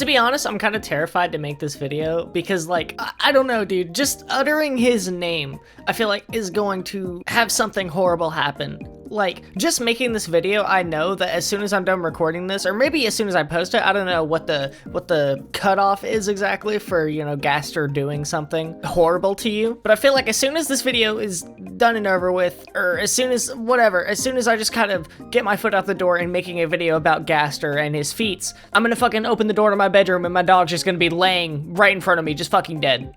To be honest, I'm kind of terrified to make this video because, like, I don't know, dude, just uttering his name, I feel like is going to have something horrible happen. Like, just making this video, I know that as soon as I'm done recording this, or maybe as soon as I post it, I don't know what the cutoff is exactly for, you know, Gaster doing something horrible to you. But I feel like as soon as this video is done and over with, or as soon as, whatever, as soon as I just kind of get my foot out the door and making a video about Gaster and his feats, I'm gonna fucking open the door to my bedroom and my dog's just gonna be laying right in front of me, just fucking dead.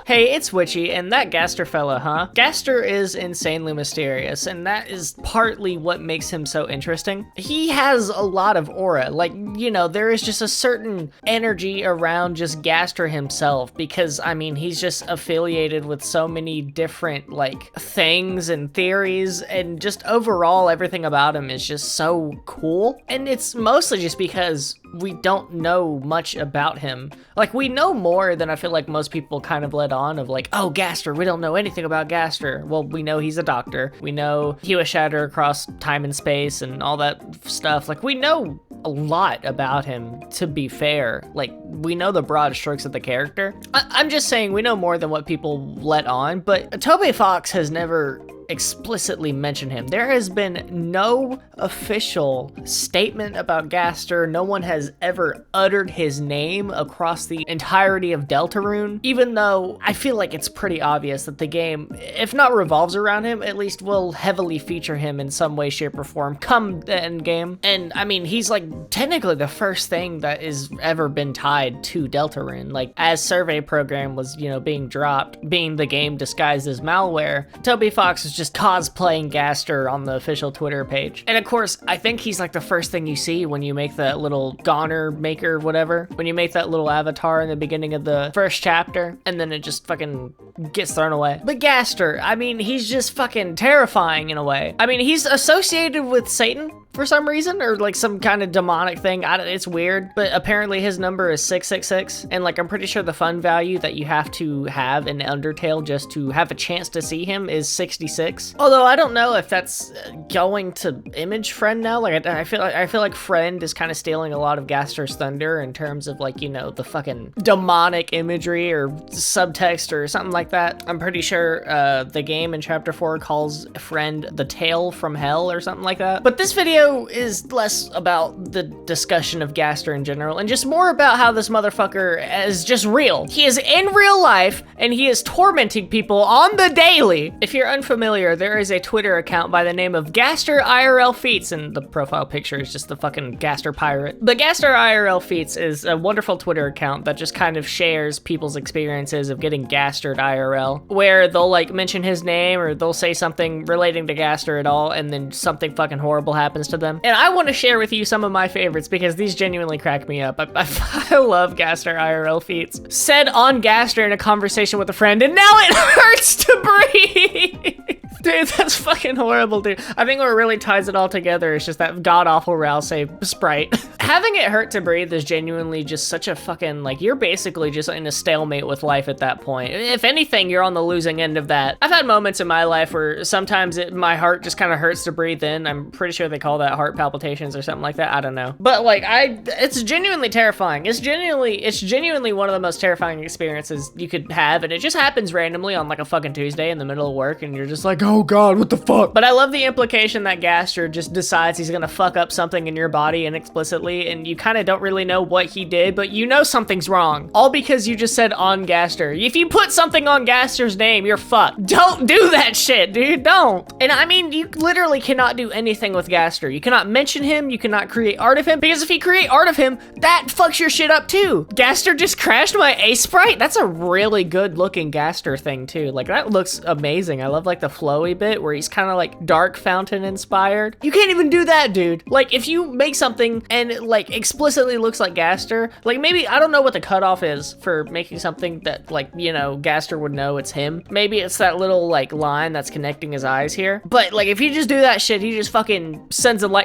Hey, it's Witchiee, and that Gaster fella, huh? Gaster is insanely mysterious, and that is partly what makes him so interesting. He has a lot of aura, like, you know, there is just a certain energy around just Gaster himself, because, I mean, he's just affiliated with so many different, like, things and theories, and just overall, everything about him is just so cool. And it's mostly just because we don't know much about him. Like, we know more than I feel like most people kind of let on of, like, oh, Gaster, we don't know anything about Gaster. Well, we know he's a doctor. We know he was shattered across time and space and all that stuff. Like, we know a lot about him, to be fair. Like, we know the broad strokes of the character. I'm just saying we know more than what people let on, but Toby Fox has never explicitly mention him. There has been no official statement about Gaster. No one has ever uttered his name across the entirety of Deltarune, even though I feel like it's pretty obvious that the game, if not revolves around him, at least will heavily feature him in some way, shape, or form come the end game. And I mean, he's like technically the first thing that is ever been tied to Deltarune. Like, as Survey Program was, you know, being dropped, being the game disguised as malware, Toby Fox is just cosplaying Gaster on the official Twitter page. And of course, I think he's like the first thing you see when you make that little goner maker, whatever, when you make that little avatar in the beginning of the first chapter, and then it just fucking gets thrown away. But Gaster, I mean, he's just fucking terrifying in a way. I mean, he's associated with Satan for some reason, or like some kind of demonic thing. It's weird, but apparently his number is 666, and like I'm pretty sure the fun value that you have to have in Undertale just to have a chance to see him is 66. Although I don't know if that's going to image Friend now. Like I feel like Friend is kind of stealing a lot of Gaster's thunder in terms of, like, you know, the fucking demonic imagery or subtext or something like that. I'm pretty sure the game in chapter 4 calls Friend the Tail from Hell or something like that. But this video is less about the discussion of Gaster in general and just more about how this motherfucker is just real. He is in real life and he is tormenting people on the daily. If you're unfamiliar, there is a Twitter account by the name of Gaster IRL Feats, and the profile picture is just the fucking Gaster pirate. But Gaster IRL Feats is a wonderful Twitter account that just kind of shares people's experiences of getting Gastered IRL, where they'll like mention his name or they'll say something relating to Gaster at all, and then something fucking horrible happens to them. And I want to share with you some of my favorites because these genuinely crack me up. I love Gaster IRL Feats. Said on Gaster in a conversation with a friend, and now it hurts to breathe. Dude, that's fucking horrible, dude. I think what really ties it all together is just that god-awful Ralsei sprite. Having it hurt to breathe is genuinely just such a fucking, like, you're basically just in a stalemate with life at that point. If anything, you're on the losing end of that. I've had moments in my life where sometimes my heart just kind of hurts to breathe in. I'm pretty sure they call that heart palpitations or something like that. I don't know. But, like, it's genuinely terrifying. It's genuinely one of the most terrifying experiences you could have, and it just happens randomly on, like, a fucking Tuesday in the middle of work, and you're just like, oh god, what the fuck? But I love the implication that Gaster just decides he's gonna fuck up something in your body inexplicitly, and you kind of don't really know what he did, but you know something's wrong. All because you just said on Gaster. If you put something on Gaster's name, you're fucked. Don't do that shit, dude, don't. And I mean, you literally cannot do anything with Gaster. You cannot mention him, you cannot create art of him, because if you create art of him, that fucks your shit up too. Gaster just crashed my Ace Sprite? That's a really good looking Gaster thing too. Like, that looks amazing. I love like the flowy bit where he's kind of like Dark Fountain inspired. You can't even do that, dude. Like, if you make something and it like explicitly looks like Gaster, like maybe, I don't know what the cutoff is for making something that, like, you know, Gaster would know it's him. Maybe it's that little like line that's connecting his eyes here. But like, if you just do that shit, he just fucking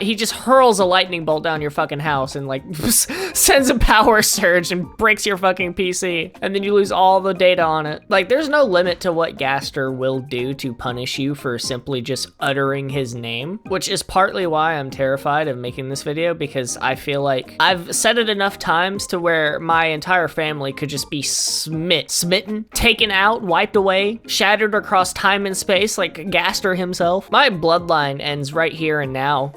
he just hurls a lightning bolt down your fucking house and like sends a power surge and breaks your fucking PC, and then you lose all the data on it. Like, there's no limit to what Gaster will do to punish you you for simply just uttering his name, which is partly why I'm terrified of making this video, because I feel like I've said it enough times to where my entire family could just be smitten, taken out, wiped away, shattered across time and space like Gaster himself. My bloodline ends right here and now.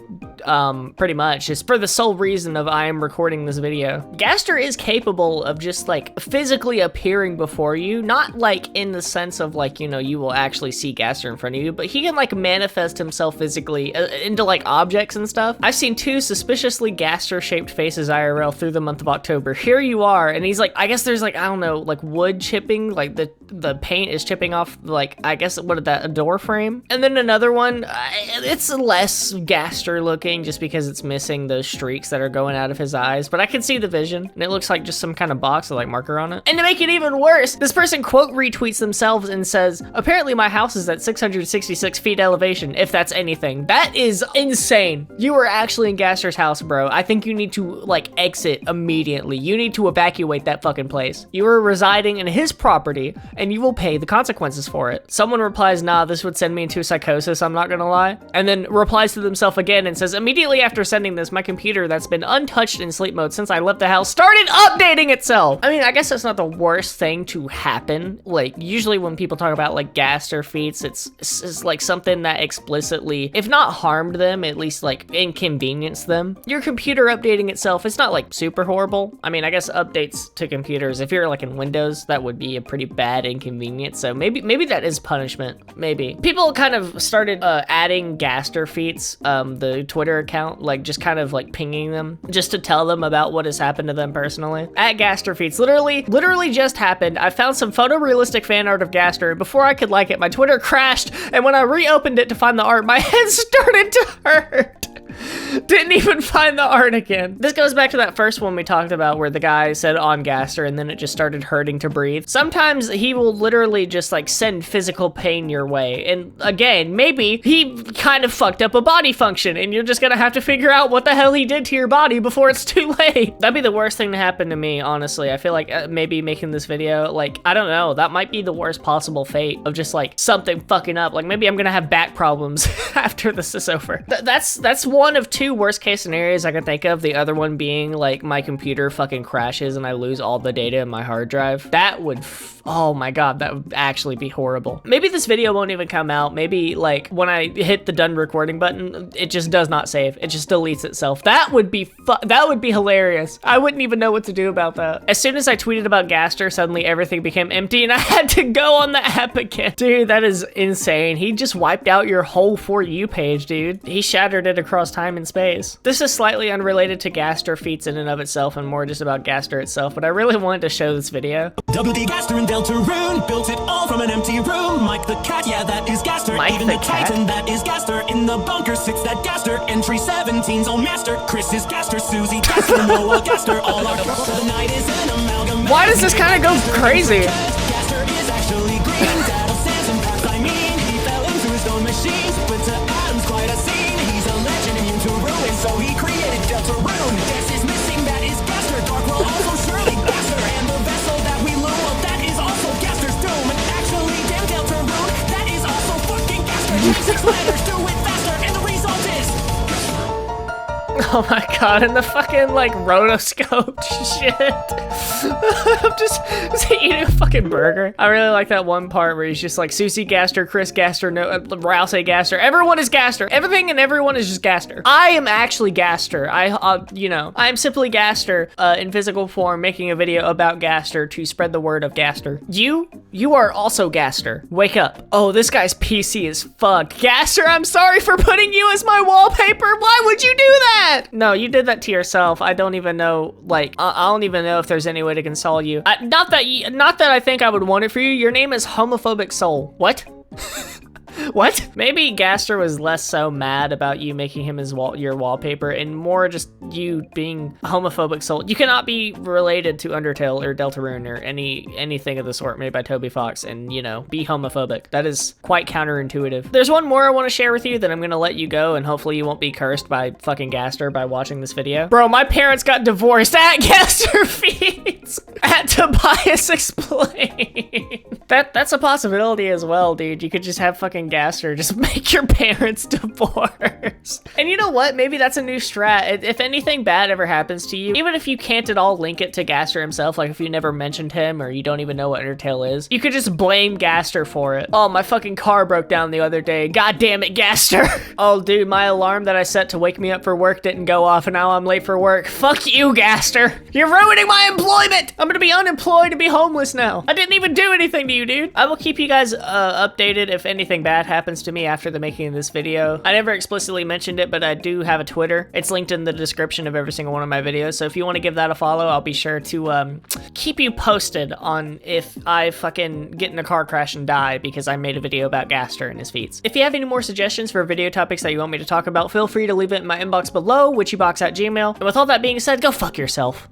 Pretty much, just for the sole reason of I am recording this video. Gaster is capable of just like physically appearing before you, not like in the sense of like, you know, you will actually see Gaster in front of you, but he can like manifest himself physically into like objects and stuff. I've seen 2 suspiciously Gaster shaped faces IRL through the month of October. Here you are, and he's like, I guess there's like, I don't know, like wood chipping, like the paint is chipping off, like, I guess, what is that, a door frame? And then another one, it's less Gaster looking just because it's missing those streaks that are going out of his eyes, but I can see the vision, and it looks like just some kind of box with like marker on it. And to make it even worse, this person quote retweets themselves and says, apparently my house is at 666 feet elevation, if that's anything. That is insane. You are actually in Gaster's house, bro. I think you need to like exit immediately. You need to evacuate that fucking place. You are residing in his property, and you will pay the consequences for it. Someone replies, nah, this would send me into psychosis, I'm not gonna lie. And then replies to themselves again and says, immediately after sending this, my computer that's been untouched in sleep mode since I left the house started updating itself. I mean, I guess that's not the worst thing to happen. Like, usually when people talk about like Gaster feats, it's like something that explicitly, if not harmed them, at least like inconvenienced them. Your computer updating itself, it's not like super horrible. I mean, I guess updates to computers, if you're like in Windows, that would be a pretty bad inconvenience. So maybe that is punishment, maybe. People kind of started adding Gaster feats, the Twitter account, like just kind of like pinging them just to tell them about what has happened to them personally. At Gaster feats, literally just happened. I found some photorealistic fan art of Gaster, and before I could like it, my Twitter crashed, and when I reopened it to find the art, my head started to hurt. Didn't even find the art again. This goes back to that first one we talked about where the guy said on Gaster and then it just started hurting to breathe. Sometimes he will literally just like send physical pain your way. And again, maybe he kind of fucked up a body function and you're just gonna have to figure out what the hell he did to your body before it's too late. That'd be the worst thing to happen to me, honestly. I feel like maybe making this video, like, I don't know, that might be the worst possible fate of just like something fucking up. Like maybe I'm gonna have back problems after this is over. That's one of 2 worst case scenarios I can think of. The other one being like my computer fucking crashes and I lose all the data in my hard drive. That would, oh my god, that would actually be horrible. Maybe this video won't even come out. Maybe like when I hit the done recording button, it just does not save. It just deletes itself. That would be hilarious. I wouldn't even know what to do about that. As soon as I tweeted about Gaster, suddenly everything became empty and I had to go on the app again. Dude, that is insane. He just wiped out your whole For You page, dude. He shattered it across time and space. This is slightly unrelated to Gaster feats in and of itself and more just about Gaster itself, but I really wanted to show this video. WD Gaster and Deltarune built it all from an empty room. Mike the cat, yeah, that is Gaster. Mike Even the the cat? Titan, that is Gaster. In the bunker sits that Gaster. Entry 17's old master. Chris is Gaster, Susie Gaster, Noah Gaster. All our for the night is an amalgam. Why does this kind of go crazy? Gaster is actually green. Dad of Samson Pass, I mean. He fell into his own machine. Split to atoms, quite a scene. He's a legend immune to ruin, so he created Deltarune. This is missing, that is Gaster. Dark will also surely Gaster. And the vessel that we low up, that is also Gaster's doom. And actually, damn Deltarune, that is also fucking Gaster. 26 letters, do it faster, and the result is... Oh my god, and the fucking like rotoscope shit. I'm just eating a fucking burger. I really like that one part where he's just like Susie Gaster, Chris Gaster, no, Rouse Gaster. Everyone is Gaster. Everything and everyone is just Gaster. I am actually Gaster. I am simply Gaster in physical form, making a video about Gaster to spread the word of Gaster. You are also Gaster. Wake up. Oh, this guy's PC is fucked. Gaster, I'm sorry for putting you as my wallpaper. Why would you do that? No, you did that to yourself. I don't even know, like, I don't even know if there's any way to console you. Not that I think I would want it for you. Your name is Homophobic Soul. What? What? Maybe Gaster was less so mad about you making him as your wallpaper and more just you being homophobic soul. You cannot be related to Undertale or Deltarune or anything of the sort made by Toby Fox and, you know, be homophobic. That is quite counterintuitive. There's one more I want to share with you that I'm gonna let you go and hopefully you won't be cursed by fucking Gaster by watching this video. Bro, my parents got divorced at Gaster feats at Tobias Explain. That's a possibility as well, dude. You could just have fucking Gaster just make your parents divorce. And you know what? Maybe that's a new strat. If anything bad ever happens to you, even if you can't at all link it to Gaster himself, like if you never mentioned him or you don't even know what Undertale is, you could just blame Gaster for it. Oh, my fucking car broke down the other day. God damn it, Gaster. Oh, dude, my alarm that I set to wake me up for work didn't go off and now I'm late for work. Fuck you, Gaster. You're ruining my employment. I'm gonna be unemployed and be homeless now. I didn't even do anything to you, dude. I will keep you guys updated if anything bad happens to me after the making of this video. I never explicitly mentioned it, but I do have a Twitter. It's linked in the description of every single one of my videos, so if you want to give that a follow, I'll be sure to keep you posted on if I fucking get in a car crash and die because I made a video about Gaster and his feats. If you have any more suggestions for video topics that you want me to talk about, feel free to leave it in my inbox below, witchiebox@gmail.com. And with all that being said, go fuck yourself.